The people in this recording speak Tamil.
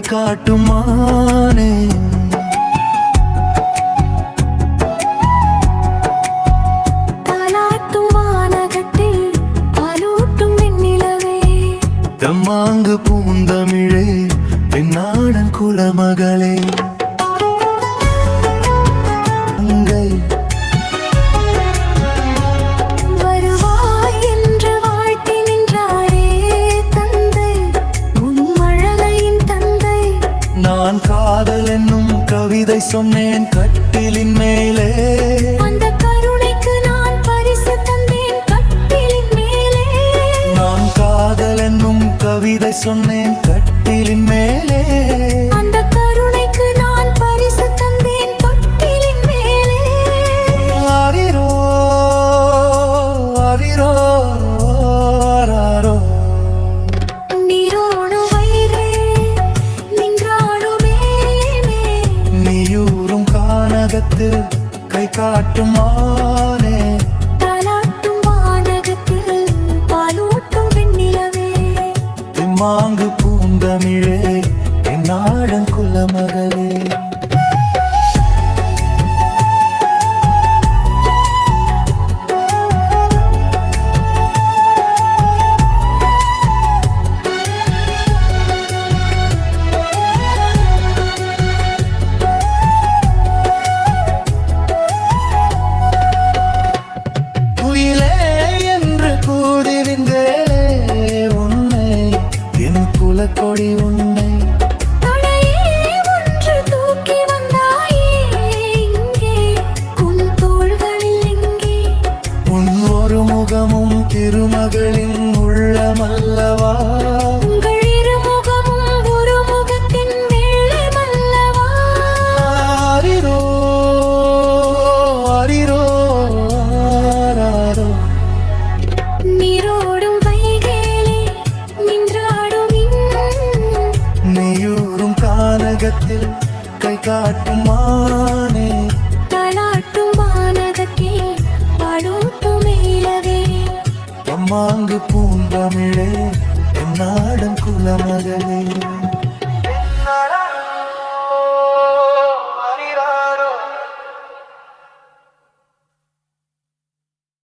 காட்டுமானே தெம்மாங்கு பூந்தமிழே தென்னாடன் குலமகளே வருவாய் என்று வாழ்த்தி நின்றாரே தந்தை உன் மழலையின் தந்தை. நான் காதல் என்னும் கவிதை சொன்னேன் கட்டிலின் மேலே, அந்த கருணைக்கு நான் பரிசு தந்தேன் கட்டிலின் மேலே. நான் காதல் என்னும் கவிதை சொன்னேன் கட்டிலின் மேலே, அந்த கருணைக்கு நான் பரிசு தந்தேன் கட்டிலின் மேலே. ஆரிரோ ஆரிரோ ஆராரோ நீரோடு வயிறே நின்றாடுமே நீயூரும் கானகத்தில் கை காட்டுமானே தாலாட்டும் வானகத்தில் பாலூட்டும் வெண்ணிலவே. தெம்மாங்கு பூந்தமிழே என்னாடன் குலமகளே குயிலே என்று கூறிவிந்தேனே உன்னை, என் குலக்கொடி உன்னை. தடையே ஒன்று தூக்கி வந்தாயே இங்கே உன் தோள்களில் எங்கே. உன் ஒரு முகமும் திருமகளின் உள்ளமல்லவா, உங்கள் இருமுகமும் ஒரு முகத்தின் வெள்ளமல்லவா. ஆரிரோ ஆரிரோ ஆராரோ நீரோடும் வைகேலே நின்றாடும் நீயூரும் கானகத்தில் கை காட்டுமானே தாலாட்டும் வானகத்தே பாலூட்டும் மேலவே. தெம்மாங்கு பூந்தமிழே என்னாடன் குலமகளே.